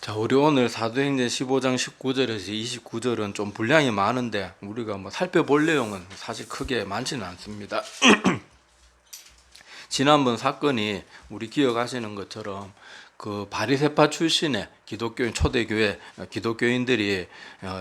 자, 우리 오늘 사도행전 15장 19절에서 29절은 좀 분량이 많은데 우리가 살펴볼 내용은 사실 크게 많지는 않습니다. 지난번 사건이 우리 기억하시는 것처럼 그 바리새파 출신의 기독교인 초대교회 기독교인들이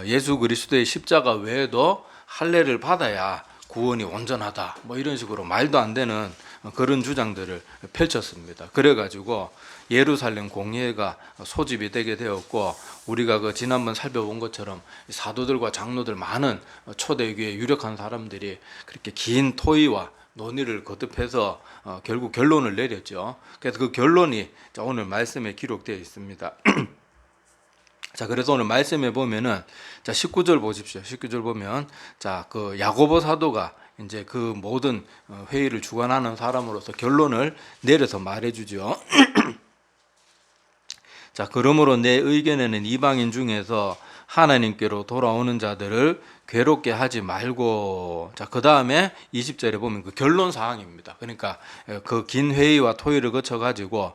예수 그리스도의 십자가 외에도 할례를 받아야 구원이 온전하다 이런 식으로 말도 안 되는 그런 주장들을 펼쳤습니다. 그래가지고 예루살렘 공회가 소집이 되게 되었고, 우리가 그 지난번 살펴본 것처럼 사도들과 장로들 많은 초대교회 유력한 사람들이 그렇게 긴 토의와 논의를 거듭해서 결국 결론을 내렸죠. 그래서 그 결론이 오늘 말씀에 기록되어 있습니다. 자, 그래서 오늘 말씀에 보면은, 자, 19절 보십시오. 19절 보면, 자, 그 야고보 사도가 이제 그 모든 회의를 주관하는 사람으로서 결론을 내려서 말해주죠. 자, 그러므로 내 의견에는 이방인 중에서 하나님께로 돌아오는 자들을 괴롭게 하지 말고, 자, 그 다음에 20절에 보면 그 결론 사항입니다. 그러니까 그 긴 회의와 토의를 거쳐가지고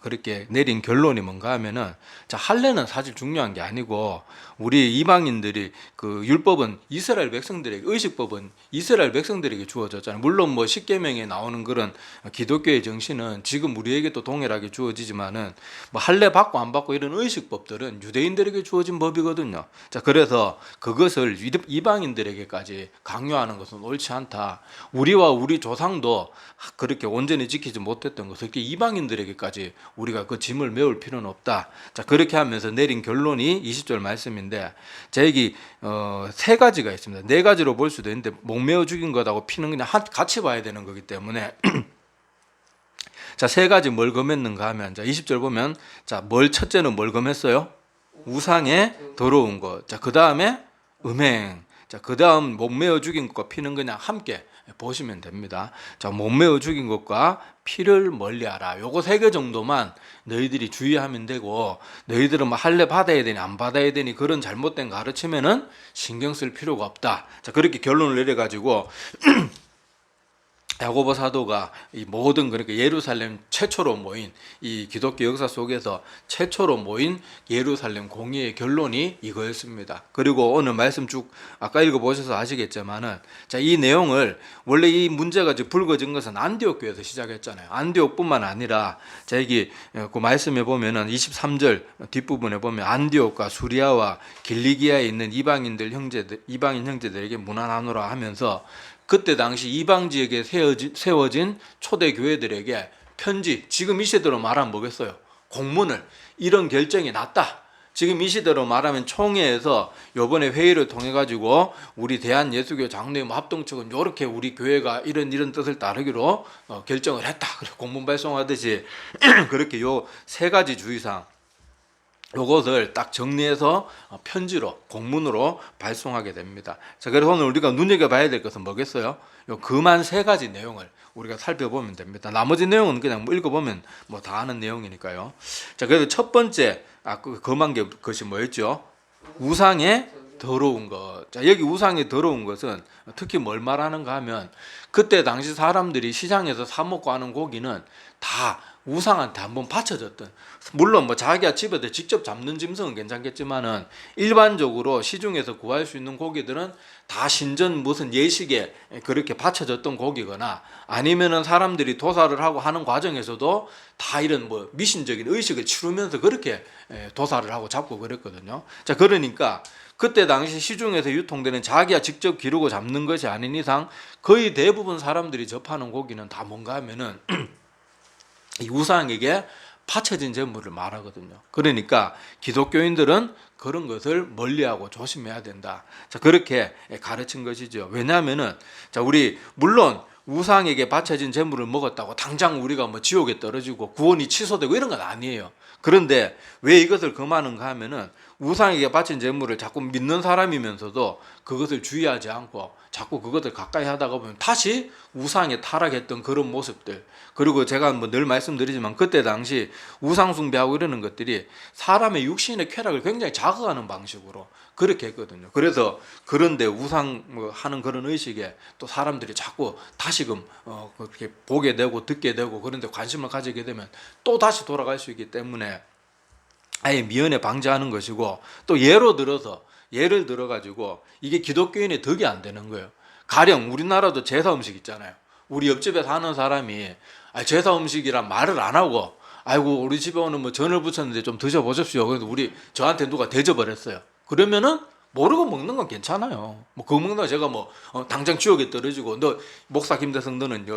그렇게 내린 결론이 뭔가 하면은, 자, 할례는 사실 중요한 게 아니고, 우리 이방인들이 그 율법은 이스라엘 백성들에게, 의식법은 이스라엘 백성들에게 주어졌잖아요. 물론 십계명에 나오는 그런 기독교의 정신은 지금 우리에게도 동일하게 주어지지만은 할례 받고 안 받고 이런 의식법들은 유대인들에게 주어진 법이거든요. 자, 그래서 그것을 이방인들에게까지 강요하는 것은 옳지 않다. 우리와 우리 조상도 그렇게 온전히 지키지 못했던 것을 이렇게 이방인들에게까지 우리가 그 짐을 메울 필요는 없다. 자, 그렇게 하면서 내린 결론이 20절 말씀인데, 자, 여기 세 가지가 있습니다. 네 가지로 볼 수도 있는데 목매어 죽인 것하고 피는 그냥 같이 봐야 되는 거기 때문에 자, 세 가지 뭘 금했는가 하면, 자, 20절 보면, 자, 첫째는 뭘 금했어요? 우상에 더러운 것. 자, 그 다음에 음행. 자, 그 다음 목매어 죽인 것과 피는 그냥 함께 보시면 됩니다. 자, 목매어 죽인 것과 피를 멀리하라. 요거 세 개 정도만 너희들이 주의하면 되고, 너희들은 할례 받아야 되니 안 받아야 되니 그런 잘못된 가르침에는 신경 쓸 필요가 없다. 자, 그렇게 결론을 내려가지고 야고보 사도가 이 모든, 그러니까 예루살렘 최초로 모인, 이 기독교 역사 속에서 최초로 모인 예루살렘 공의의 결론이 이거였습니다. 그리고 오늘 말씀 쭉 아까 읽어보셔서 아시겠지만은, 자, 이 내용을 원래 이 문제가 불거진 것은 안디옥 교회에서 시작했잖아요. 안디옥뿐만 아니라, 자, 여기 그 말씀에 보면은 23절 뒷부분에 보면 안디옥과 수리아와 길리기아에 있는 이방인 형제들에게 문안하노라 하면서, 그때 당시 이방 지역에 세워진 초대 교회들에게 편지, 지금 이 시대로 말하면 뭐겠어요? 공문을, 이런 결정이 났다. 지금 이 시대로 말하면 총회에서 이번에 회의를 통해 가지고 우리 대한예수교 장로회 합동측은 이렇게 우리 교회가 이런 뜻을 따르기로 결정을 했다. 공문 발송하듯이 그렇게 요 세 가지 주의사항, 요것을 딱 정리해서 편지로, 공문으로 발송하게 됩니다. 자, 그래서 오늘 우리가 눈여겨봐야 될 것은 뭐겠어요? 요 그만 세 가지 내용을 우리가 살펴보면 됩니다. 나머지 내용은 그냥 읽어보면 다 아는 내용이니까요. 자, 그래서 첫 번째, 그만 것이 뭐였죠? 우상에 더러운 것. 자, 여기 우상에 더러운 것은 특히 뭘 말하는가 하면, 그때 당시 사람들이 시장에서 사 먹고 하는 고기는 다 우상한테 한번 바쳐졌던, 물론 자기가 집에서 직접 잡는 짐승은 괜찮겠지만은 일반적으로 시중에서 구할 수 있는 고기들은 다 신전 무슨 예식에 그렇게 바쳐졌던 고기거나, 아니면은 사람들이 도살을 하고 하는 과정에서도 다 이런 미신적인 의식을 치르면서 그렇게 도살을 하고 잡고 그랬거든요. 자, 그러니까 그때 당시 시중에서 유통되는 자기가 직접 기르고 잡는 것이 아닌 이상 거의 대부분 사람들이 접하는 고기는 다 뭔가 하면은 이 우상에게 바쳐진 제물을 말하거든요. 그러니까 기독교인들은 그런 것을 멀리하고 조심해야 된다. 자, 그렇게 가르친 것이죠. 왜냐하면은, 자, 우리 물론 우상에게 바쳐진 제물을 먹었다고 당장 우리가 지옥에 떨어지고 구원이 취소되고 이런 건 아니에요. 그런데 왜 이것을 금하는가 하면은, 우상에게 바친 제물을 자꾸 믿는 사람이면서도 그것을 주의하지 않고 자꾸 그것을 가까이 하다가 보면 다시 우상에 타락했던 그런 모습들, 그리고 제가 늘 말씀드리지만 그때 당시 우상 숭배하고 이러는 것들이 사람의 육신의 쾌락을 굉장히 자극하는 방식으로 그렇게 했거든요. 그래서 그런데 우상 하는 그런 의식에 또 사람들이 자꾸 다시금 그렇게 보게 되고 듣게 되고, 그런데 관심을 가지게 되면 또 다시 돌아갈 수 있기 때문에 아예 미연에 방지하는 것이고, 또 예를 들어 가지고 이게 기독교인의 덕이 안 되는 거예요. 가령 우리나라도 제사 음식 있잖아요. 우리 옆집에 사는 사람이 제사 음식이란 말을 안 하고, 아이고 우리 집에 오는 뭐 전을 부쳤는데 좀 드셔보십시오. 그래서 저한테 누가 대접을 했어요. 그러면은 모르고 먹는 건 괜찮아요. 뭐 그거 먹는다 제가 당장 지옥에 떨어지고, 너 목사 김대성 너는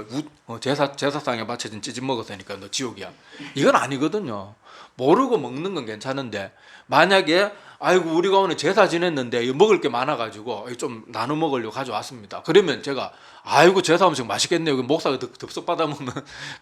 제사상에 바쳐진 찌짐 먹었으니까 너 지옥이야, 이건 아니거든요. 모르고 먹는 건 괜찮은데, 만약에 아이고 우리가 오늘 제사 지냈는데 먹을 게 많아가지고 좀 나눠 먹으려고 가져왔습니다. 그러면 제가 아이고 제사 음식 맛있겠네요. 목사가 덥석 받아먹으면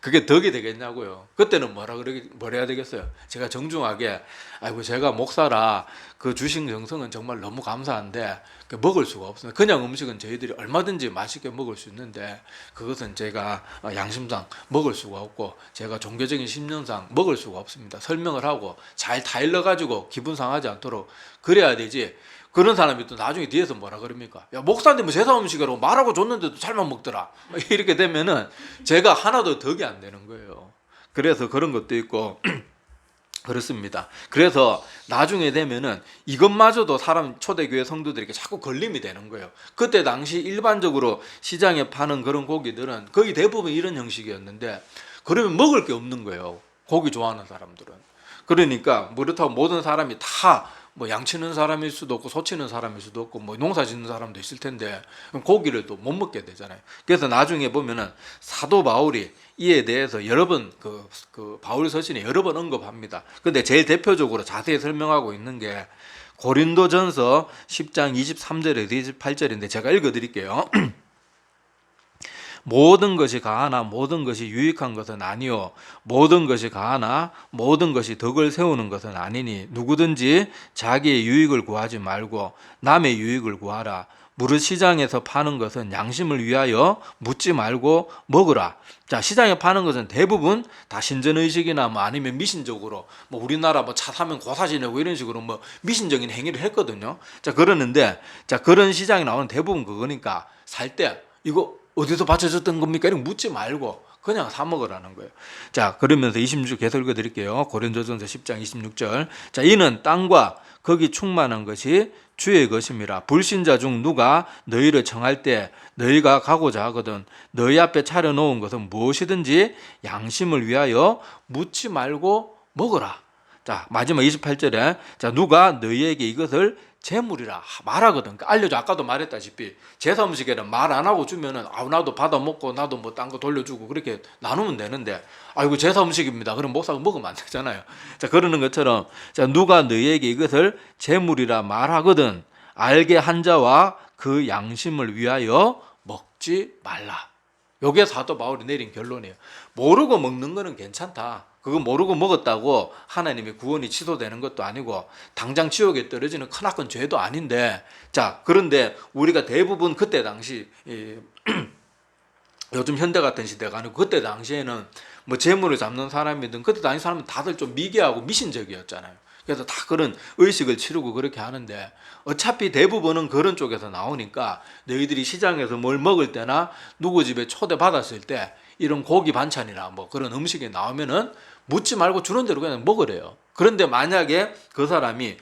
그게 덕이 되겠냐고요. 그때는 뭘 해야 되겠어요? 제가 정중하게, 아이고 제가 목사라 그 주신 정성은 정말 너무 감사한데 먹을 수가 없어요. 그냥 음식은 저희들이 얼마든지 맛있게 먹을 수 있는데 그것은 제가 양심상 먹을 수가 없고, 제가 종교적인 신념상 먹을 수가 없습니다. 설명을 하고 잘 타일러 가지고 기분 상하지 않도록 그래야 되지. 그런 사람이 또 나중에 뒤에서 뭐라 그럽니까? 야, 목사님 뭐 제사 음식이라고 말하고 줬는데도 잘만 먹더라. 이렇게 되면은 제가 하나도 덕이 안 되는 거예요. 그래서 그런 것도 있고 그렇습니다. 그래서 나중에 되면은 이것마저도 초대교회 성도들에게 자꾸 걸림이 되는 거예요. 그때 당시 일반적으로 시장에 파는 그런 고기들은 거의 대부분 이런 형식이었는데, 그러면 먹을 게 없는 거예요. 고기 좋아하는 사람들은. 그러니까 그렇다고 모든 사람이 다 양 치는 사람일 수도 없고 소 치는 사람일 수도 없고 농사 짓는 사람도 있을 텐데 고기를 또 못 먹게 되잖아요. 그래서 나중에 보면은 사도 바울이 이에 대해서 여러 번 바울 서신에 여러 번 언급합니다. 근데 제일 대표적으로 자세히 설명하고 있는 게 고린도전서 10장 23절에서 28절인데 제가 읽어 드릴게요. 모든 것이 가하나 모든 것이 유익한 것은 아니요, 모든 것이 가하나 모든 것이 덕을 세우는 것은 아니니 누구든지 자기의 유익을 구하지 말고 남의 유익을 구하라. 무릇 시장에서 파는 것은 양심을 위하여 묻지 말고 먹으라. 자, 시장에 파는 것은 대부분 다 신전의식이나 아니면 미신적으로 우리나라 차 사면 고사지 내고 이런 식으로 미신적인 행위를 했거든요. 자, 그러는데 그런 시장에 나오는 대부분 그거니까 살 때 이거 어디서 바쳐졌던 겁니까? 이런 묻지 말고 그냥 사 먹으라는 거예요. 자, 그러면서 26절 계속 읽어 드릴게요. 고린도전서 10장 26절. 자, 이는 땅과 거기 충만한 것이 주의 것임이라. 불신자 중 누가 너희를 청할 때 너희가 가고자 하거든 너희 앞에 차려놓은 것은 무엇이든지 양심을 위하여 묻지 말고 먹으라. 자, 마지막 28절에 자, 누가 너희에게 이것을 재물이라 말하거든. 그러니까 알려줘. 아까도 말했다시피 제사 음식에는 말 안 하고 주면은 나도 받아 먹고 나도 딴 거 돌려주고 그렇게 나누면 되는데, 이거 제사 음식입니다. 그럼 목사가 먹으면 안 되잖아요. 자, 그러는 것처럼 자, 누가 너희에게 이것을 재물이라 말하거든 알게 한 자와 그 양심을 위하여 먹지 말라. 요게 사도 바울이 내린 결론이에요. 모르고 먹는 거는 괜찮다. 그거 모르고 먹었다고 하나님의 구원이 취소되는 것도 아니고 당장 지옥에 떨어지는 크나큰 죄도 아닌데, 자, 그런데 우리가 대부분 그때 당시 요즘 현대 같은 시대가 아니고 그때 당시에는 재물을 잡는 사람이든 그때 당시 사람은 다들 좀 미개하고 미신적이었잖아요. 그래서 다 그런 의식을 치르고 그렇게 하는데, 어차피 대부분은 그런 쪽에서 나오니까 너희들이 시장에서 뭘 먹을 때나 누구 집에 초대받았을 때 이런 고기 반찬이나 그런 음식이 나오면은 묻지 말고 주는 대로 그냥 먹으래요. 그런데 만약에 그 사람이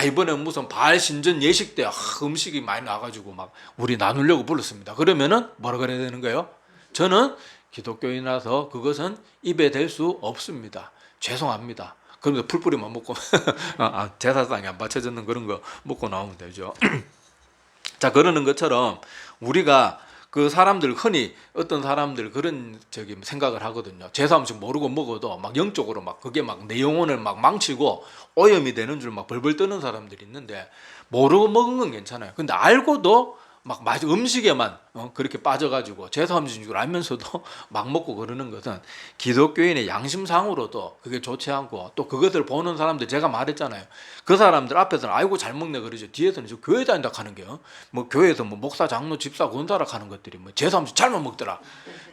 이번에 무슨 바알 신전 예식 때 음식이 많이 나가지고 우리 나누려고 불렀습니다. 그러면은 뭐라 그래야 되는 거예요? 저는 기독교인이라서 그것은 입에 댈 수 없습니다. 죄송합니다. 그러면서 풀뿌리만 먹고 제사상에 안 바쳐졌는 그런 거 먹고 나오면 되죠. 자, 그러는 것처럼 우리가 그 사람들 흔히 어떤 사람들 그런 생각을 하거든요. 제사 음식 모르고 먹어도 영적으로 그게 내 영혼을 망치고 오염이 되는 줄 벌벌 떠는 사람들이 있는데, 모르고 먹은 건 괜찮아요. 근데 알고도 음식에만 그렇게 빠져가지고 제사 음식인 줄 알면서도 막 먹고 그러는 것은 기독교인의 양심상으로도 그게 좋지 않고, 또 그것을 보는 사람들 제가 말했잖아요. 그 사람들 앞에서는 아이고 잘 먹네 그러죠. 뒤에서는 교회 다닌다 하는 게요. 교회에서 목사, 장로, 집사, 권사라 하는 것들이 제사 음식 잘못 먹더라.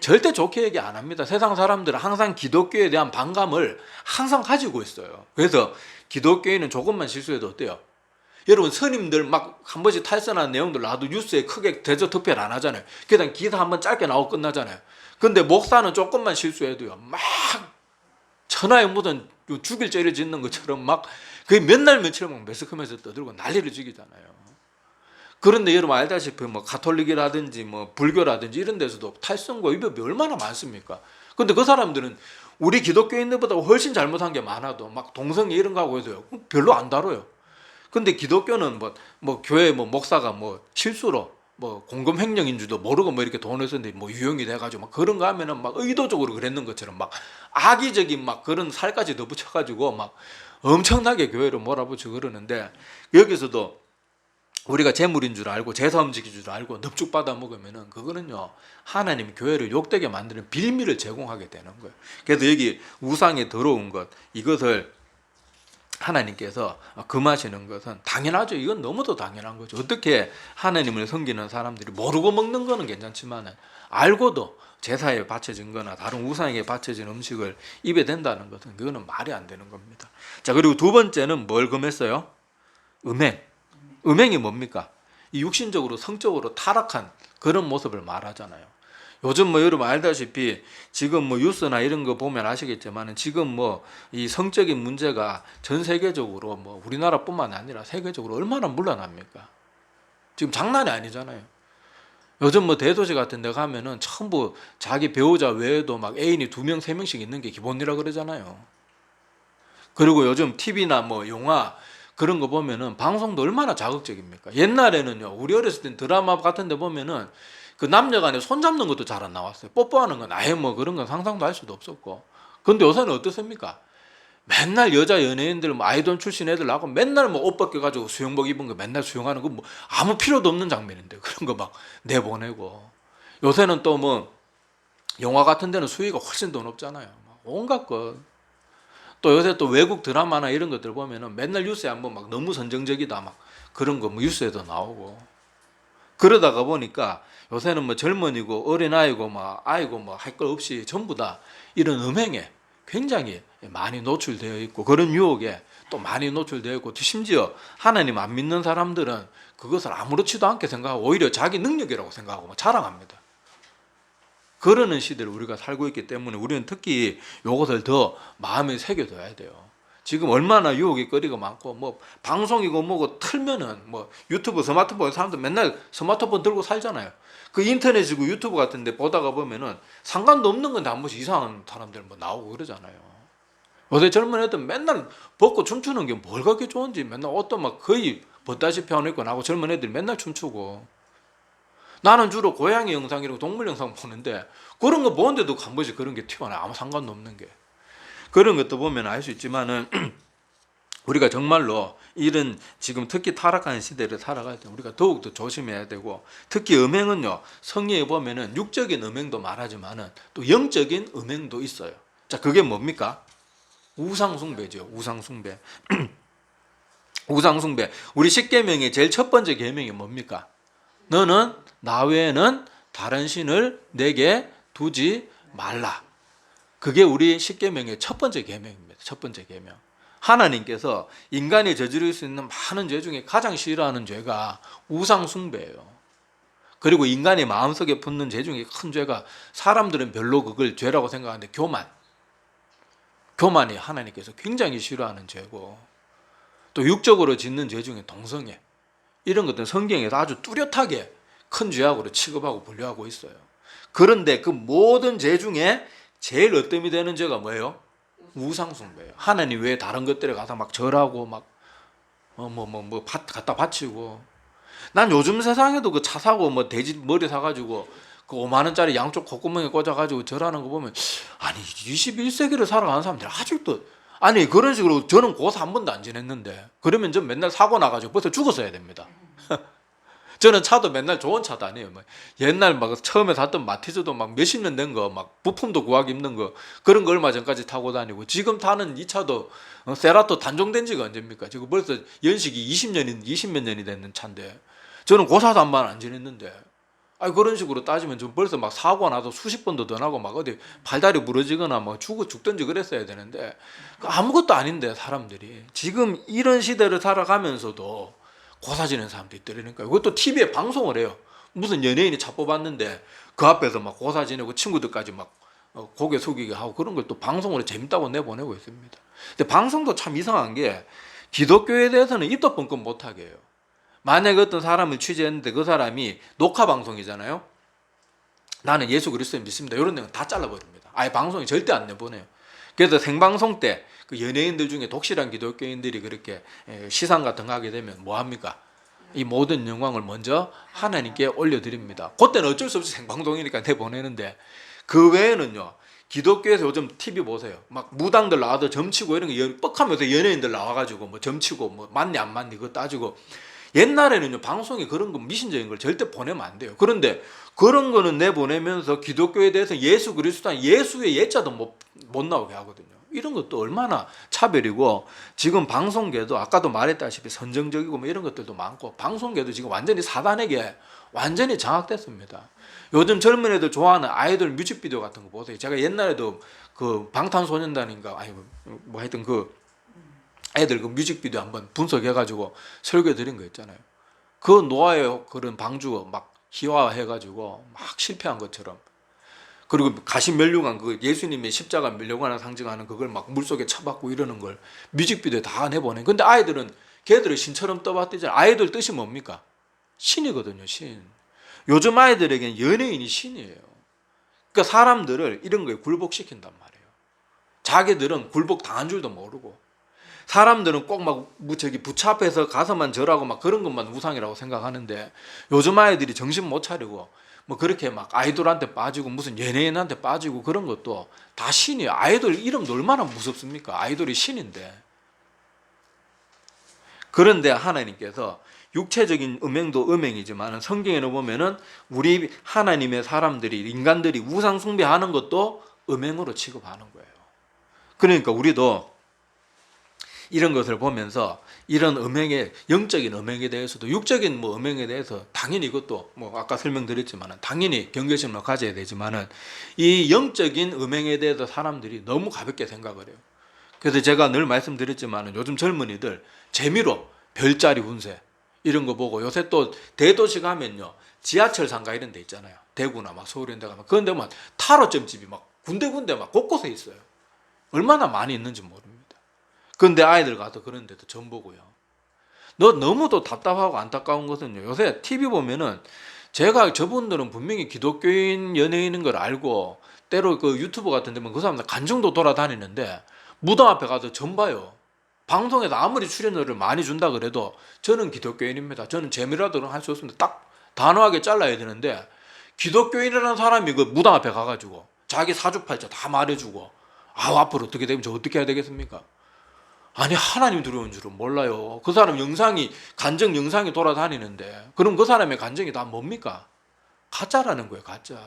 절대 좋게 얘기 안 합니다. 세상 사람들은 항상 기독교에 대한 반감을 항상 가지고 있어요. 그래서 기독교인은 조금만 실수해도 어때요? 여러분, 스님들 한 번씩 탈선한 내용들 나도 뉴스에 크게 대저 특별 안 하잖아요. 그냥 기사 한번 짧게 나오고 끝나잖아요. 근데 목사는 조금만 실수해도요, 천하에 묻은 죽일 죄를 짓는 것처럼 그게 맨날 며칠 막 매스컴에서 떠들고 난리를 죽이잖아요. 그런데 여러분 알다시피 뭐 가톨릭이라든지 뭐 불교라든지 이런 데서도 탈선과 위법이 얼마나 많습니까? 근데 그 사람들은 우리 기독교인들보다 훨씬 잘못한 게 많아도 막 동성애 이런 거 하고 해서요. 별로 안 다뤄요. 근데 기독교는 뭐 교회 뭐 목사가 뭐 실수로 뭐 공금 횡령인 줄도 모르고 뭐 이렇게 돈을 썼는데 뭐 유용이 돼가지고 막 그런 거 하면은 막 의도적으로 그랬는 것처럼 막 악의적인 막 그런 살까지 더 붙여가지고 막 엄청나게 교회를 몰아붙이고 그러는데 여기서도 우리가 재물인 줄 알고 제사 움직인 줄 알고 넙죽 받아 먹으면은 그거는요 하나님 교회를 욕되게 만드는 빌미를 제공하게 되는 거예요. 그래서 여기 우상에 더러운 것 이것을 하나님께서 금하시는 것은 당연하죠. 이건 너무도 당연한 거죠. 어떻게 하나님을 섬기는 사람들이 모르고 먹는 거는 괜찮지만 알고도 제사에 바쳐진 거나 다른 우상에게 바쳐진 음식을 입에 댄다는 것은 그거는 말이 안 되는 겁니다. 자, 그리고 두 번째는 뭘 금했어요? 음행. 음행이 뭡니까? 이 육신적으로 성적으로 타락한 그런 모습을 말하잖아요. 요즘 뭐 여러분 알다시피 지금 뭐 뉴스나 이런 거 보면 아시겠지만 지금 뭐 이 성적인 문제가 전 세계적으로 뭐 우리나라뿐만 아니라 세계적으로 얼마나 물러납니까? 지금 장난이 아니잖아요. 요즘 뭐 대도시 같은 데 가면은 전부 자기 배우자 외에도 막 애인이 2명, 3명씩 있는 게 기본이라 그러잖아요. 그리고 요즘 TV나 뭐 영화 그런 거 보면은 방송도 얼마나 자극적입니까? 옛날에는요, 우리 어렸을 땐 드라마 같은 데 보면은 그 남녀 간에 손 잡는 것도 잘 안 나왔어요. 뽀뽀하는 건 아예 뭐 그런 건 상상도 할 수도 없었고. 근데 요새는 어떻습니까? 맨날 여자 연예인들, 뭐 아이돌 출신 애들 나고 맨날 뭐 옷 벗겨가지고 수영복 입은 거 맨날 수영하는 거 뭐 아무 필요도 없는 장면인데 그런 거 막 내보내고. 요새는 또 뭐 영화 같은 데는 수위가 훨씬 더 높잖아요. 온갖 것. 또 요새 또 외국 드라마나 이런 것들 보면은 맨날 뉴스에 한번 막 너무 선정적이다 막 그런 거 뭐 뉴스에도 나오고 그러다가 보니까 요새는 뭐 젊은이고 어린아이고 막 아이고 뭐 할 거 없이 전부 다 이런 음행에 굉장히 많이 노출되어 있고 그런 유혹에 또 많이 노출되어 있고 심지어 하나님 안 믿는 사람들은 그것을 아무렇지도 않게 생각하고 오히려 자기 능력이라고 생각하고 막 자랑합니다. 그러는 시대를 우리가 살고 있기 때문에 우리는 특히 이것을 더 마음에 새겨둬야 돼요. 지금 얼마나 유혹의 거리가 많고 뭐 방송이고 뭐고 틀면은 뭐 유튜브 스마트폰 사람들 맨날 스마트폰 들고 살잖아요. 그 인터넷이고 유튜브 같은데 보다가 보면은 상관도 없는 건데 한 번씩 이상한 사람들 뭐 나오고 그러잖아요. 요새 젊은 애들 맨날 벗고 춤추는 게 뭘 그렇게 좋은지 맨날 옷도 막 거의 벗다시피 하고 있고 나하고 젊은 애들이 맨날 춤추고 나는 주로 고양이 영상이라고 동물 영상 보는데 그런 거 보는데도 한 번씩 그런 게 튀어나와. 아무 상관도 없는 게. 그런 것도 보면 알 수 있지만은 우리가 정말로 이런 지금 특히 타락하는 시대를 살아갈 때 우리가 더욱더 조심해야 되고 특히 음행은요 성경에 보면은 육적인 음행도 말하지만은 또 영적인 음행도 있어요. 자, 그게 뭡니까? 우상숭배죠. 우상숭배. 우상숭배. 우리 10계명의 제일 첫 번째 계명이 뭡니까? 너는 나 외에는 다른 신을 내게 두지 말라. 그게 우리 10계명의 첫 번째 계명입니다. 첫 번째 계명. 하나님께서 인간이 저지를 수 있는 많은 죄 중에 가장 싫어하는 죄가 우상 숭배예요. 그리고 인간의 마음속에 붙는 죄 중에 큰 죄가 사람들은 별로 그걸 죄라고 생각하는데 교만. 교만이 하나님께서 굉장히 싫어하는 죄고 또 육적으로 짓는 죄 중에 동성애. 이런 것들은 성경에서 아주 뚜렷하게 큰 죄악으로 취급하고 분류하고 있어요. 그런데 그 모든 죄 중에 제일 어뜸이 되는 죄가 뭐예요? 우상숭배예요. 하나님 외에 다른 것들에 가서 막 절하고 막 갖다 바치고. 난 요즘 세상에도 그 차 사고 뭐 돼지 머리 사가지고 그 5만 원짜리 양쪽 콧구멍에 꽂아가지고 절하는 거 보면 아니 21세기를 살아가는 사람들이 아직도 아니 그런 식으로 저는 고사 한 번도 안 지냈는데 그러면 전 맨날 사고 나가지고 벌써 죽었어야 됩니다. 저는 차도 맨날 좋은 차도 아니에요. 막 옛날 막 처음에 샀던 마티즈도 막 몇십 년 된 거 막 부품도 구하기 힘든 거 그런 거 얼마 전까지 타고 다니고 지금 타는 이 차도 세라토 단종된 지가 언제입니까? 지금 벌써 연식이 20몇 년이 됐는 차인데 저는 고사도 한 번 안 지냈는데 아니 그런 식으로 따지면 좀 벌써 막 사고 나도 수십 번도 더 나고 막 어디 발다리 부러지거나 막 죽든지 그랬어야 되는데 아무것도 아닌데 사람들이 지금 이런 시대를 살아가면서도 고사 지는 사람도 있더라니까. 그것도 TV에 방송을 해요. 무슨 연예인이 차 뽑았는데 그 앞에서 막 고사 지내고 친구들까지 막 고개 숙이게 하고 그런 걸 또 방송으로 재밌다고 내보내고 있습니다. 근데 방송도 참 이상한 게 기독교에 대해서는 입도 뻥끗 못하게 해요. 만약에 어떤 사람을 취재했는데 그 사람이 녹화 방송이잖아요. 나는 예수 그리스도를 믿습니다. 이런 내용 다 잘라버립니다. 아예 방송에 절대 안 내보내요. 그래서 생방송 때 그 연예인들 중에 독실한 기독교인들이 그렇게 시상 같은 거 하게 되면 뭐 합니까? 이 모든 영광을 먼저 하나님께 올려드립니다. 그때는 어쩔 수 없이 생방송이니까 내보내는데, 그 외에는요, 기독교에서 요즘 TV 보세요. 막 무당들 나와도 점치고 이런 거 뻑하면서 연예인들 나와가지고 뭐 점치고 뭐 맞니 안 맞니 그거 따지고. 옛날에는요, 방송에 그런 거 미신적인 걸 절대 보내면 안 돼요. 그런데 그런 거는 내보내면서 기독교에 대해서 예수 그리스도 예수의 예자도 못 나오게 하거든요. 이런 것도 얼마나 차별이고, 지금 방송계도 아까도 말했다시피 선정적이고 뭐 이런 것들도 많고, 방송계도 지금 완전히 사단에게 완전히 장악됐습니다. 요즘 젊은 애들 좋아하는 아이돌 뮤직비디오 같은 거 보세요. 제가 옛날에도 그 방탄소년단인가 아니 뭐 하여튼 그 애들 그 뮤직비디오 한번 분석해가지고 설교드린 거 있잖아요. 그 노아의 그런 방주 막 희화해가지고 막 실패한 것처럼, 그리고 가시 멸류관 그 예수님의 십자가 멸류관을 상징하는 그걸 막 물속에 쳐박고 이러는 걸 뮤직비디오에 다 내보내. 근데 아이들은 걔들을 신처럼 떠받들잖아요. 아이들 뜻이 뭡니까? 신이거든요, 신. 요즘 아이들에게는 연예인이 신이에요. 그러니까 사람들을 이런 거에 굴복시킨단 말이에요. 자기들은 굴복 당한 줄도 모르고, 사람들은 꼭 막 저기 부처 앞에서 가서만 절하고 막 그런 것만 우상이라고 생각하는데, 요즘 아이들이 정신 못 차리고 뭐 그렇게 막 아이돌한테 빠지고 무슨 연예인한테 빠지고 그런 것도 다 신이에요. 아이돌 이름도 얼마나 무섭습니까? 아이돌이 신인데. 그런데 하나님께서 육체적인 음행도 음행이지만 성경에는 보면은 우리 하나님의 사람들이, 인간들이 우상 숭배하는 것도 음행으로 취급하는 거예요. 그러니까 우리도 이런 것을 보면서 이런 음행의, 영적인 음행에 대해서도, 육적인 뭐 음행에 대해서 당연히 이것도 뭐 아까 설명드렸지만 당연히 경계심을 가져야 되지만은, 이 영적인 음행에 대해서 사람들이 너무 가볍게 생각을 해요. 그래서 제가 늘 말씀드렸지만 요즘 젊은이들 재미로 별자리 운세 이런 거 보고, 요새 또 대도시 가면요, 지하철 상가 이런 데 있잖아요. 대구나 막 서울 이런 데 가면 그런 데만 타로점집이 막 군데군데 막 곳곳에 있어요. 얼마나 많이 있는지 모릅니다. 그런데 아이들 가서 그런 데도 전 보고요. 너무도 답답하고 안타까운 것은요, 요새 TV 보면은 저분들은 분명히 기독교인 연예인인 걸 알고 때로 그 유튜브 같은 데면 그 사람들 간증도 돌아다니는데 무당 앞에 가서 전 봐요. 방송에서 아무리 출연료를 많이 준다 그래도 저는 기독교인입니다, 저는 재미라도 할 수 없습니다, 딱 단호하게 잘라야 되는데, 기독교인이라는 사람이 그 무당 앞에 가가지고 자기 사주팔자 다 말해주고, 앞으로 어떻게 되면 저 어떻게 해야 되겠습니까? 아니, 하나님 들어온 줄은 몰라요. 그 사람 간증 영상이 돌아다니는데, 그럼 그 사람의 간증이 다 뭡니까? 가짜라는 거예요, 가짜.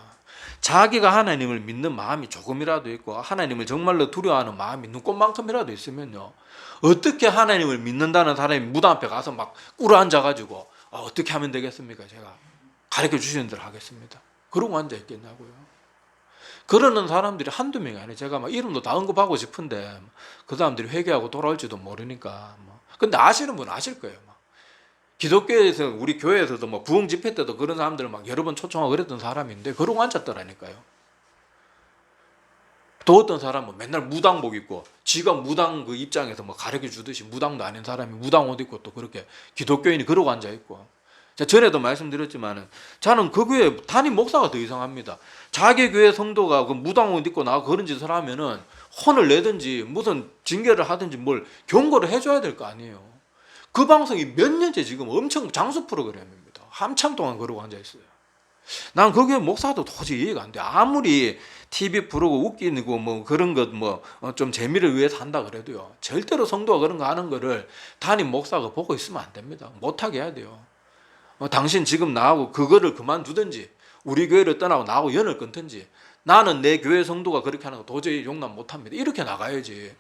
자기가 하나님을 믿는 마음이 조금이라도 있고 하나님을 정말로 두려워하는 마음이 눈꽃만큼이라도 있으면요, 어떻게 하나님을 믿는다는 사람이 무당 앞에 가서 막 꿇어앉아가지고 어떻게 하면 되겠습니까? 제가 가르쳐 주시는 대로 하겠습니다, 그러고 앉아있겠냐고요. 그러는 사람들이 한두 명이 아니에요. 제가 막 이름도 다 언급하고 싶은데 그 사람들이 회개하고 돌아올지도 모르니까. 근데 아시는 분은 아실 거예요. 기독교에서, 우리 교회에서도 뭐 부흥 집회 때도 그런 사람들을 막 여러 번 초청하고 그랬던 사람인데 그러고 앉았더라니까요. 또 어떤 사람은 맨날 무당복 입고 지가 무당 그 입장에서 뭐 가르쳐 주듯이, 무당도 아닌 사람이 무당 옷 입고 또 그렇게 기독교인이 그러고 앉아 있고. 전에도 말씀드렸지만은 저는 그 교회 담임 목사가 더 이상합니다. 자기 교회 성도가 그 무당 옷 입고 나가 그런 짓을 하면은 혼을 내든지 무슨 징계를 하든지 뭘 경고를 해줘야 될 거 아니에요. 그 방송이 몇 년째 지금 엄청 장수 프로그램입니다. 한참 동안 그러고 앉아 있어요. 난 그 교회 목사도 도저히 이해가 안 돼. 아무리 TV 프로고 웃기고 뭐 그런 것 뭐 좀 재미를 위해서 한다 그래도요, 절대로 성도가 그런 거 하는 거를 담임 목사가 보고 있으면 안 됩니다. 못하게 해야 돼요. 당신 지금 나하고 그거를 그만두든지 우리 교회를 떠나고 나하고 연을 끊든지, 나는 내 교회 성도가 그렇게 하는 거 도저히 용납 못합니다, 이렇게 나가야지.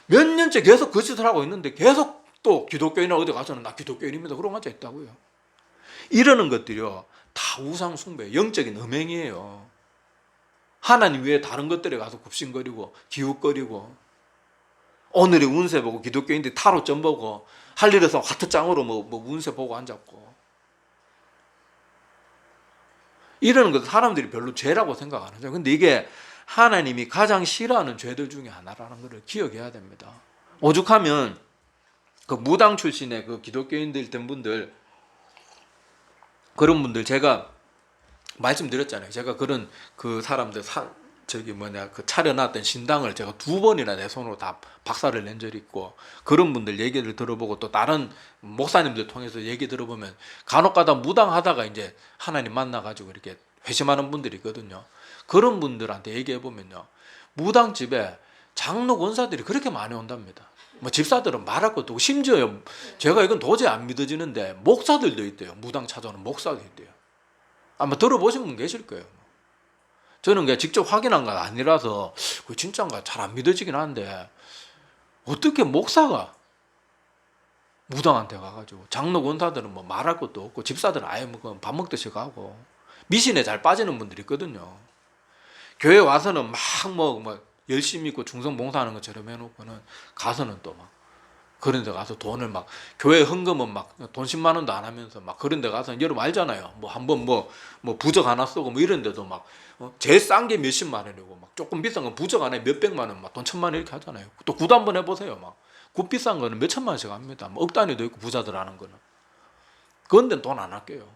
몇 년째 계속 그 짓을 하고 있는데 계속 또 기독교인이나 어디 가서는 나 기독교인입니다 그러고 앉아 있다고요. 이러는 것들이요, 다 우상 숭배, 영적인 음행이에요. 하나님 외에 다른 것들에 가서 굽신거리고 기웃거리고, 오늘의 운세 보고 기독교인들이 타로 점 보고 할 일에서 하트짱으로 뭐 운세 보고 앉았고, 이러는 것도 사람들이 별로 죄라고 생각 안 하죠. 근데 이게 하나님이 가장 싫어하는 죄들 중에 하나라는 것을 기억해야 됩니다. 오죽하면 그 무당 출신의 그 기독교인들 된 분들, 그런 분들 제가 말씀드렸잖아요. 제가 그런 그 사람들 그 차려놨던 신당을 제가 2번이나 내 손으로 다 박살을 낸 적이 있고, 그런 분들 얘기를 들어보고 또 다른 목사님들 통해서 얘기 들어보면 간혹가다 무당하다가 이제 하나님 만나가지고 이렇게 회심하는 분들이 있거든요. 그런 분들한테 얘기해 보면요, 무당집에 장로 권사들이 그렇게 많이 온답니다. 뭐 집사들은 말할 것도 없고, 심지어 제가 이건 도저히 안 믿어지는데 목사들도 있대요. 무당 찾아오는 목사도 있대요. 아마 들어보신 분 계실 거예요. 저는 그냥 직접 확인한 건 아니라서 그 진짜인가 잘 안 믿어지긴 하는데, 어떻게 목사가 무당한테 가가지고, 장로 권사들은 뭐 말할 것도 없고 집사들은 아예 뭐 밥 먹듯이 가고 미신에 잘 빠지는 분들이 있거든요. 교회 와서는 막 열심히 믿고 충성 봉사하는 것처럼 해놓고는 가서는 또 막 그런 데 가서 돈을 막, 교회 헌금은 막 돈 10만 원도 안 하면서 막 그런 데 가서, 여러분 알잖아요. 뭐 한번 뭐 부적 하나 쓰고 뭐 이런 데도 막 제일 싼 게 몇십만 원이고, 막 조금 비싼 건 부적 안에 몇백만 원, 막 돈 1,000만 원 이렇게 하잖아요. 또 굿 한번 해보세요. 막 굿 비싼 거는 몇 천만 원씩 합니다. 뭐 억 단위도 있고, 부자들 하는 거는. 그런데 돈 안 아껴요.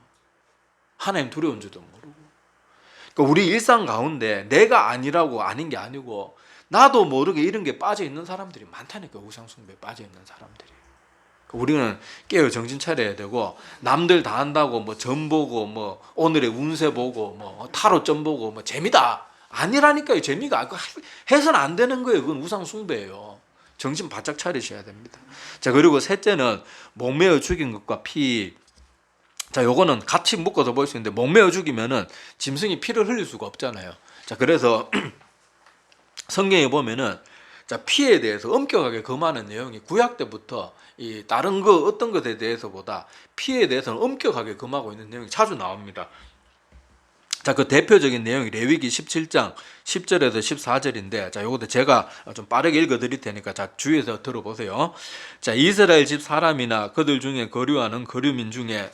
하나님 두려운 줄도 모르고. 그러니까 우리 일상 가운데 내가 아니라고 아닌 게 아니고, 나도 모르게 이런 게 빠져 있는 사람들이 많다니까. 우상숭배에 빠져 있는 사람들이. 우리는 깨어 정신 차려야 되고, 남들 다 한다고 뭐 점 보고 뭐 오늘의 운세 보고 뭐 타로점 보고 뭐 재미다 아니라니까요. 재미가 해서는 안 되는 거예요. 그건 우상숭배예요. 정신 바짝 차리셔야 됩니다. 자, 그리고 셋째는 목매어 죽인 것과 피. 자, 요거는 같이 묶어서 볼 수 있는데, 목매어 죽이면은 짐승이 피를 흘릴 수가 없잖아요. 자, 그래서 성경에 보면은, 자, 피에 대해서 엄격하게 금하는 내용이 구약 때부터 이 다른 거 어떤 것에 대해서보다 피에 대해서는 엄격하게 금하고 있는 내용이 자주 나옵니다. 자, 그 대표적인 내용이 레위기 17장 10절에서 14절인데, 자, 요것도 제가 좀 빠르게 읽어 드릴 테니까 자, 주의해서 들어보세요. 자, 이스라엘 집 사람이나 그들 중에 거류하는 거류민 중에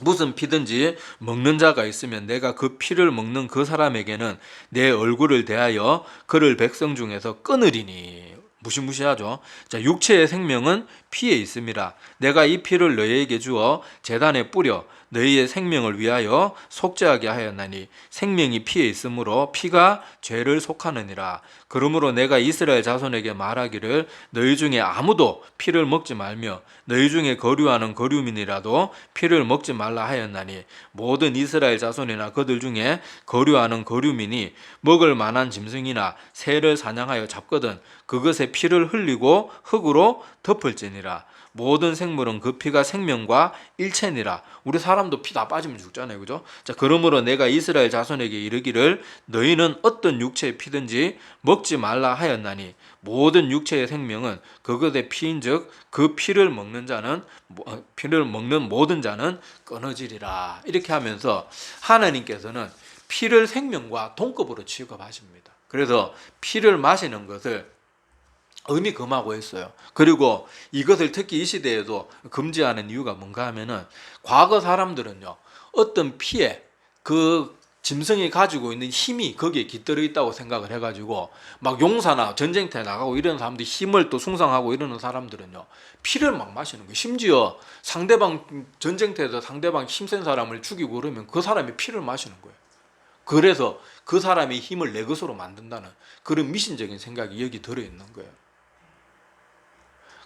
무슨 피든지 먹는 자가 있으면 내가 그 피를 먹는 그 사람에게는 내 얼굴을 대하여 그를 백성 중에서 끊으리니. 무시무시하죠. 자, 육체의 생명은 피에 있습니다. 내가 이 피를 너희에게 주어 제단에 뿌려 너희의 생명을 위하여 속죄하게 하였나니, 생명이 피에 있으므로 피가 죄를 속하느니라. 그러므로 내가 이스라엘 자손에게 말하기를 너희 중에 아무도 피를 먹지 말며 너희 중에 거류하는 거류민이라도 피를 먹지 말라 하였나니, 모든 이스라엘 자손이나 그들 중에 거류하는 거류민이 먹을 만한 짐승이나 새를 사냥하여 잡거든 그것의 피를 흘리고 흙으로 덮을지니라. 모든 생물은 그 피가 생명과 일체니라. 우리 사람도 피 다 빠지면 죽잖아요, 그죠? 자, 그러므로 내가 이스라엘 자손에게 이르기를 너희는 어떤 육체의 피든지 먹지 말라 하였나니, 모든 육체의 생명은 그것의 피인즉 그 피를 먹는 모든 자는 끊어지리라. 이렇게 하면서 하나님께서는 피를 생명과 동급으로 취급하십니다. 그래서 피를 마시는 것을 의미 금하고 있어요. 그리고 이것을 특히 이 시대에도 금지하는 이유가 뭔가 하면은, 과거 사람들은요, 어떤 피에 그 짐승이 가지고 있는 힘이 거기에 깃들어 있다고 생각을 해가지고 막 용사나 전쟁터에 나가고 이런 사람들이 힘을 또 숭상하고 이러는 사람들은요, 피를 막 마시는 거예요. 심지어 상대방 전쟁터에서 상대방 힘센 사람을 죽이고 그러면 그 사람이 피를 마시는 거예요. 그래서 그 사람의 힘을 내 것으로 만든다는 그런 미신적인 생각이 여기 들어있는 거예요.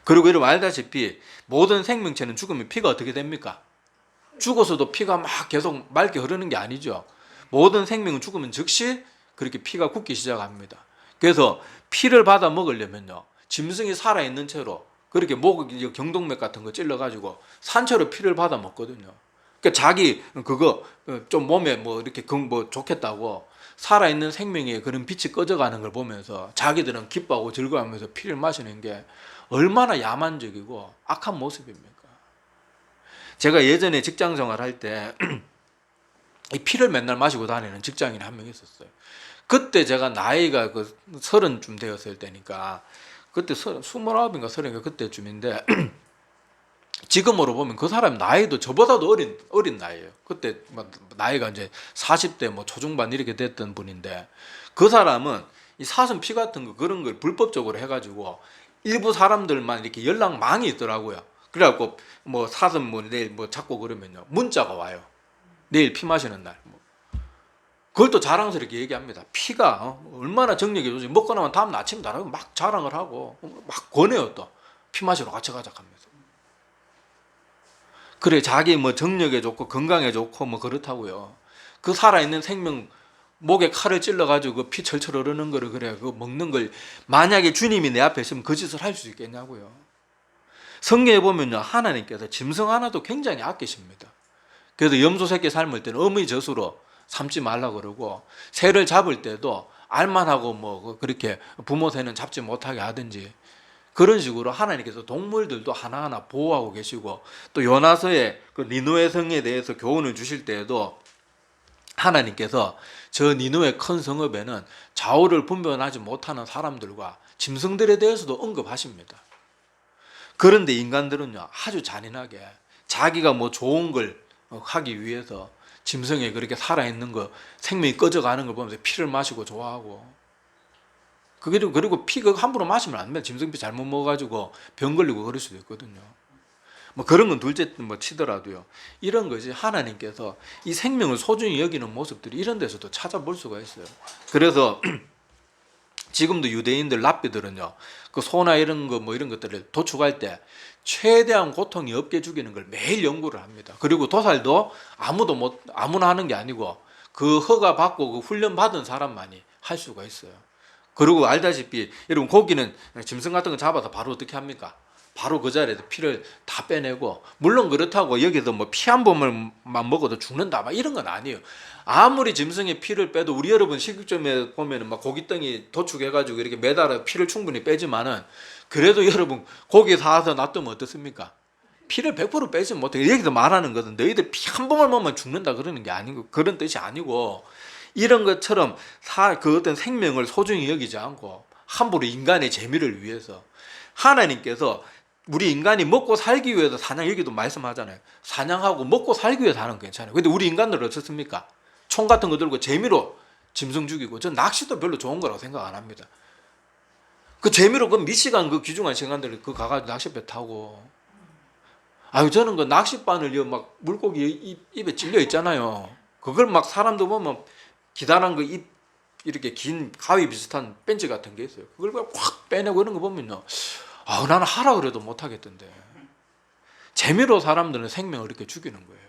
그리고 이를 알다시피 모든 생명체는 죽으면 피가 어떻게 됩니까? 죽어서도 피가 막 계속 맑게 흐르는 게 아니죠. 모든 생명은 죽으면 즉시 그렇게 피가 굳기 시작합니다. 그래서 피를 받아 먹으려면요, 짐승이 살아있는 채로 그렇게 목 경동맥 같은 거 찔러가지고 산채로 피를 받아 먹거든요. 그러니까 자기 그거 좀 몸에 뭐 이렇게 뭐 좋겠다고 살아있는 생명의 그런 빛이 꺼져가는 걸 보면서 자기들은 기뻐하고 즐거워하면서 피를 마시는 게 얼마나 야만적이고 악한 모습입니까? 제가 예전에 직장 생활할 때 이 피를 맨날 마시고 다니는 직장인이 한 명 있었어요. 그때 제가 나이가 그 30쯤 되었을 때니까, 그때 29인가 30인가 그때쯤인데 지금으로 보면 그 사람 나이도 저보다도 어린 나이예요. 그때 나이가 이제 40대 뭐 초중반 이렇게 됐던 분인데, 그 사람은 이 사슴 피 같은 거 그런 걸 불법적으로 해가지고 일부 사람들만 이렇게 연락망이 있더라고요. 그래갖고 뭐 사슴 뭐 내일 뭐 잡고 그러면요 문자가 와요. 내일 피 마시는 날. 그걸 또 자랑스럽게 얘기합니다. 피가 얼마나 정력이 좋지. 먹고 나면 다음 날 아침에 나라고 막 자랑을 하고 막 권해요 또. 피 마시러 같이 가자 하면서. 그래 자기 뭐 정력에 좋고 건강에 좋고 뭐 그렇다고요. 그 살아있는 생명 목에 칼을 찔러가지고 그 피 철철 흐르는 거를 그래 그 먹는 걸 만약에 주님이 내 앞에 있으면 그 짓을 할 수 있겠냐고요. 성경에 보면요 하나님께서 짐승 하나도 굉장히 아끼십니다. 그래서 염소 새끼 삶을 때는 어머니 젖으로 삶지 말라 그러고 새를 잡을 때도 알만하고 뭐 그렇게 부모 새는 잡지 못하게 하든지 그런 식으로 하나님께서 동물들도 하나하나 보호하고 계시고 또 요나서의 그 니느웨 성에 대해서 교훈을 주실 때에도 하나님께서 저 니느웨 큰 성읍에는 좌우를 분별하지 못하는 사람들과 짐승들에 대해서도 언급하십니다. 그런데 인간들은요 아주 잔인하게 자기가 뭐 좋은 걸 하기 위해서 짐승에 그렇게 살아있는 거 생명이 꺼져가는 걸 보면서 피를 마시고 좋아하고 그리고 피 그거 함부로 마시면 안 됩니다. 짐승피 잘못 먹어가지고 병 걸리고 그럴 수도 있거든요. 뭐 그런 건 둘째 뭐 치더라도요. 이런 것이 하나님께서 이 생명을 소중히 여기는 모습들이 이런 데서도 찾아볼 수가 있어요. 그래서 지금도 유대인들 랍비들은요. 그 소나 이런 거 뭐 이런 것들을 도축할 때 최대한 고통이 없게 죽이는 걸 매일 연구를 합니다. 그리고 도살도 아무나 하는 게 아니고 그 허가 받고 그 훈련 받은 사람만이 할 수가 있어요. 그리고 알다시피 여러분 고기는 짐승 같은 거 잡아서 바로 어떻게 합니까? 바로 그 자리에서 피를 다 빼내고 물론 그렇다고 여기서 뭐 피 한 번만 먹어도 죽는다 막 이런 건 아니에요. 아무리 짐승의 피를 빼도 우리 여러분 식육점에 보면은 막 고깃덩이 도축해가지고 이렇게 매달아 피를 충분히 빼지만은 그래도 여러분 고기 사서 놔두면 어떻습니까? 피를 100% 빼지 못해. 여기서 말하는 것은 너희들 피 한 방울 먹으면 죽는다 그러는 게 아니고 그런 뜻이 아니고 이런 것처럼 그 어떤 생명을 소중히 여기지 않고 함부로 인간의 재미를 위해서 하나님께서 우리 인간이 먹고 살기 위해서 사냥 여기도 말씀하잖아요. 사냥하고 먹고 살기 위해서 하는 건 괜찮아요. 근데 우리 인간들은 어떻습니까? 총 같은 거 들고 재미로 짐승 죽이고 전 낚시도 별로 좋은 거라고 생각 안 합니다. 그 재미로 그 미시간 그 귀중한 시간들을 그 가가지고 낚싯배 타고 아유 저는 그 낚싯바늘 막 물고기 입에 찔려 있잖아요. 그걸 막 사람도 보면 기다란 그 입 이렇게 긴 가위 비슷한 벤치 같은 게 있어요. 그걸 확 빼내고 이런 거 보면요. 아 나는 하라 그래도 못 하겠던데. 재미로 사람들은 생명을 이렇게 죽이는 거예요.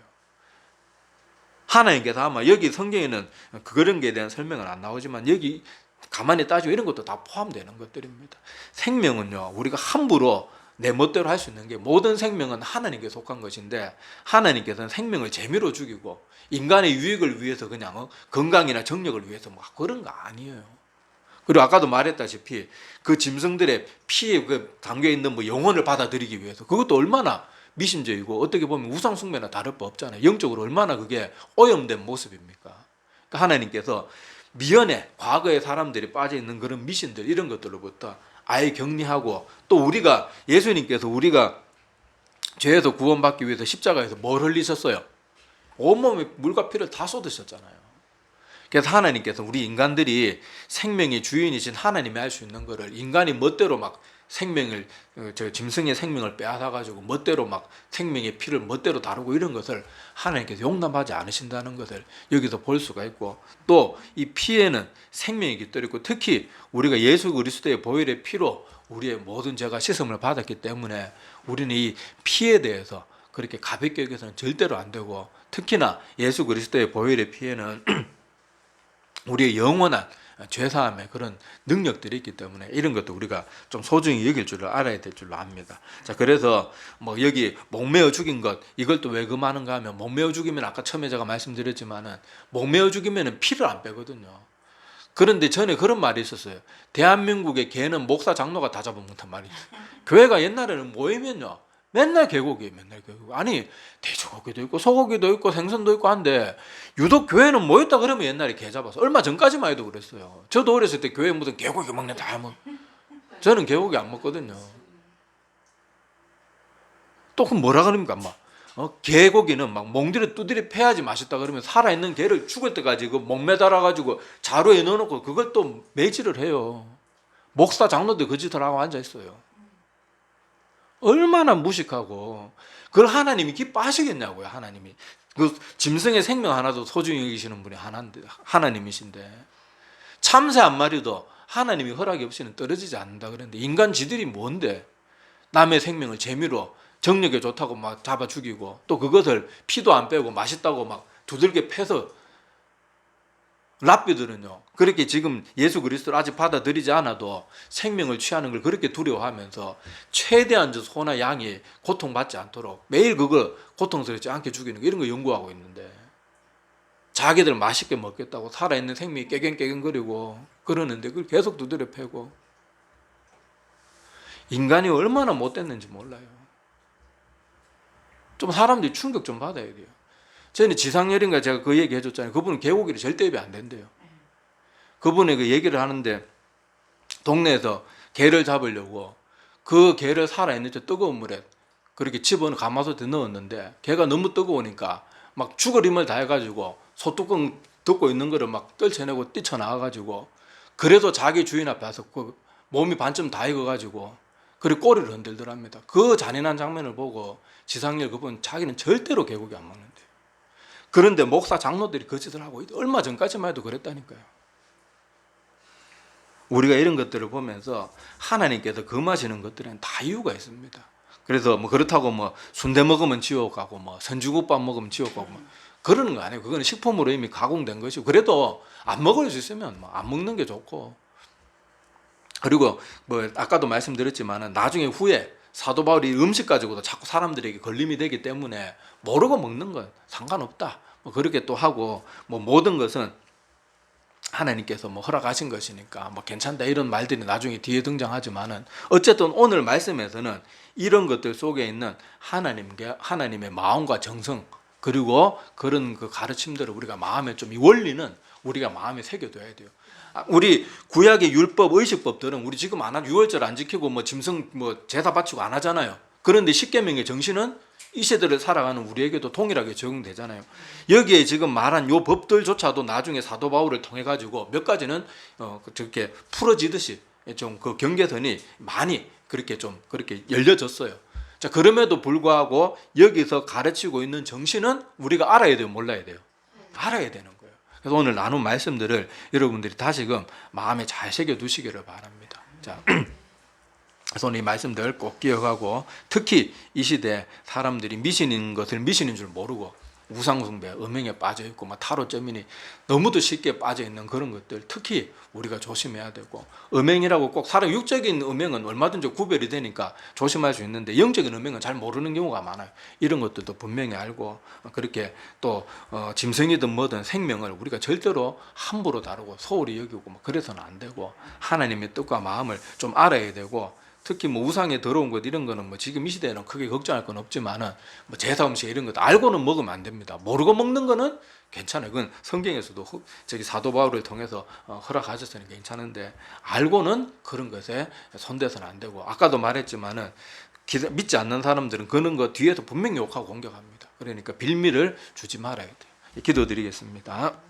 하나님께서 아마 여기 성경에는 그런 게에 대한 설명은 안 나오지만 여기 가만히 따지고 이런 것도 다 포함되는 것들입니다. 생명은요 우리가 함부로 내 멋대로 할 수 있는 게 모든 생명은 하나님께 속한 것인데 하나님께서는 생명을 재미로 죽이고 인간의 유익을 위해서 그냥 건강이나 정력을 위해서 뭐 그런 거 아니에요. 그리고 아까도 말했다시피 그 짐승들의 피에 그 담겨 있는 뭐 영혼을 받아들이기 위해서 그것도 얼마나 미심적이고 어떻게 보면 우상 숭배나 다를 바 없잖아요. 영적으로 얼마나 그게 오염된 모습입니까? 그러니까 하나님께서 미연에 과거의 사람들이 빠져 있는 그런 미신들 이런 것들로부터 아예 격리하고 또 우리가 예수님께서 우리가 죄에서 구원받기 위해서 십자가에서 뭘 흘리셨어요? 온몸에 물과 피를 다 쏟으셨잖아요. 그래서 하나님께서 우리 인간들이 생명의 주인이신 하나님이 할 수 있는 거를 인간이 멋대로 막 생명을 짐승의 생명을 빼앗아 가지고 멋대로 막 생명의 피를 멋대로 다루고 이런 것을 하나님께서 용납하지 않으신다는 것을 여기서 볼 수가 있고 또 이 피에는 생명이 깃들어 있고 특히 우리가 예수 그리스도의 보혈의 피로 우리의 모든 죄가 씻음을 받았기 때문에 우리는 이 피에 대해서 그렇게 가볍게 여겨서는 절대로 안 되고 특히나 예수 그리스도의 보혈의 피에는 우리의 영원한 죄사함의 그런 능력들이 있기 때문에 이런 것도 우리가 좀 소중히 여길 줄을 알아야 될 줄로 압니다. 자, 그래서 뭐 여기 목매어 죽인 것 이걸 또 왜 금하는가 하면 목매어 죽이면 아까 처음에 제가 말씀드렸지만은 목매어 죽이면은 피를 안 빼거든요. 그런데 전에 그런 말이 있었어요. 대한민국의 개는 목사 장로가 다 잡아먹는 말이 있어요. 교회가 옛날에는 모이면요. 맨날 개고기 맨날 개고기. 아니 돼지고기도 있고 소고기도 있고 생선도 있고 한데 유독 교회는 뭐 있다 그러면 옛날에 개 잡아서 얼마 전까지만 해도 그랬어요. 저도 어렸을 때 교회 무슨 개고기 먹는다 뭐 저는 개고기 안 먹거든요. 또 그럼 뭐라 그럽니까 막 개고기는 막 몽디를 두드려 패야지 맛있다 그러면 살아있는 개를 죽을 때까지 그 목매달아 가지고 자루에 넣어놓고 그걸 또 매질을 해요. 목사 장로들 그 짓을 하고 앉아 있어요. 얼마나 무식하고 그걸 하나님이 기뻐하시겠냐고요. 하나님이 그 짐승의 생명 하나도 소중히 여기시는 분이 하나님이신데 참새 한 마리도 하나님이 허락이 없이는 떨어지지 않는다 그랬는데 인간 지들이 뭔데 남의 생명을 재미로 정력에 좋다고 막 잡아 죽이고 또 그것을 피도 안 빼고 맛있다고 막 두들겨 패서 랍비들은요 그렇게 지금 예수 그리스도를 아직 받아들이지 않아도 생명을 취하는 걸 그렇게 두려워하면서 최대한 저 소나 양이 고통받지 않도록 매일 그걸 고통스럽지 않게 죽이는 거 이런 거 연구하고 있는데 자기들 맛있게 먹겠다고 살아있는 생명이 깨갱깨갱거리고 그러는데 그걸 계속 두드려 패고 인간이 얼마나 못됐는지 몰라요. 좀 사람들이 충격 좀 받아야 돼요. 저는 지상렬인가 제가 그 얘기 해줬잖아요. 그분은 개고기를 절대 입에 안 된대요. 그분이 그 얘기를 하는데 동네에서 개를 잡으려고 그 개를 살아있는 저 뜨거운 물에 그렇게 집어넣어 가마솥에 넣었는데 개가 너무 뜨거우니까 막 죽을 힘을 다해가지고 소뚜껑 덮고 있는 거를 막 떨쳐내고 뛰쳐나와가지고 그래도 자기 주인 앞에 와서 그 몸이 반쯤 다 익어가지고 그리고 꼬리를 흔들더랍니다. 그 잔인한 장면을 보고 지상렬 그분 자기는 절대로 개고기 안 먹는데 그런데 목사 장로들이 그 짓을 하고 얼마 전까지만 해도 그랬다니까요. 우리가 이런 것들을 보면서 하나님께서 금하시는 것들은 다 이유가 있습니다. 그래서 뭐 그렇다고 뭐 순대 먹으면 지옥 가고 뭐 선주국밥 먹으면 지옥 가고 뭐 그러는 거 아니에요. 그거는 식품으로 이미 가공된 것이고 그래도 안 먹을 수 있으면 뭐 안 먹는 게 좋고 그리고 뭐 아까도 말씀드렸지만은 나중에 후에 사도 바울이 음식 가지고도 자꾸 사람들에게 걸림이 되기 때문에 모르고 먹는 건 상관없다. 뭐 그렇게 또 하고 뭐 모든 것은 하나님께서 뭐 허락하신 것이니까 뭐 괜찮다 이런 말들이 나중에 뒤에 등장하지만은 어쨌든 오늘 말씀에서는 이런 것들 속에 있는 하나님의 마음과 정성 그리고 그런 그 가르침들을 우리가 마음에 좀 이 원리는 우리가 마음에 새겨둬야 돼요. 우리 구약의 율법, 의식법들은 우리 지금 안 하죠. 유월절 안 지키고 뭐 짐승 뭐 제사 바치고 안 하잖아요. 그런데 십계명의 정신은 이 세대를 살아가는 우리에게도 동일하게 적용되잖아요. 여기에 지금 말한 요 법들조차도 나중에 사도 바울을 통해 가지고 몇 가지는 저렇게 풀어지듯이 좀 그 경계선이 많이 그렇게 좀 그렇게 열려졌어요. 자, 그럼에도 불구하고 여기서 가르치고 있는 정신은 우리가 알아야 돼요, 몰라야 돼요? 알아야 되는 거예요. 그래서 오늘 나눈 말씀들을 여러분들이 다시금 마음에 잘 새겨 두시기를 바랍니다. 자, 그래서 오늘 이 말씀들 꼭 기억하고 특히 이 시대 사람들이 미신인 것을 미신인 줄 모르고 우상숭배, 음행에 빠져있고 막 타로점이니 너무도 쉽게 빠져있는 그런 것들 특히 우리가 조심해야 되고 음행이라고 꼭 사람 육적인 음행은 얼마든지 구별이 되니까 조심할 수 있는데 영적인 음행은 잘 모르는 경우가 많아요. 이런 것들도 분명히 알고 그렇게 또 짐승이든 뭐든 생명을 우리가 절대로 함부로 다루고 소홀히 여기고 뭐 그래서는 안 되고 하나님의 뜻과 마음을 좀 알아야 되고 특히 뭐 우상에 더러운 것 이런 거는 뭐 지금 이 시대에는 크게 걱정할 건 없지만은 뭐 제사 음식 이런 것도 알고는 먹으면 안 됩니다. 모르고 먹는 거는 괜찮아요. 그건 성경에서도 저기 사도 바울을 통해서 허락하셨으니 괜찮은데 알고는 그런 것에 손대서는 안 되고 아까도 말했지만은 믿지 않는 사람들은 그런 거 뒤에서 분명히 욕하고 공격합니다. 그러니까 빌미를 주지 말아야 돼요. 기도드리겠습니다.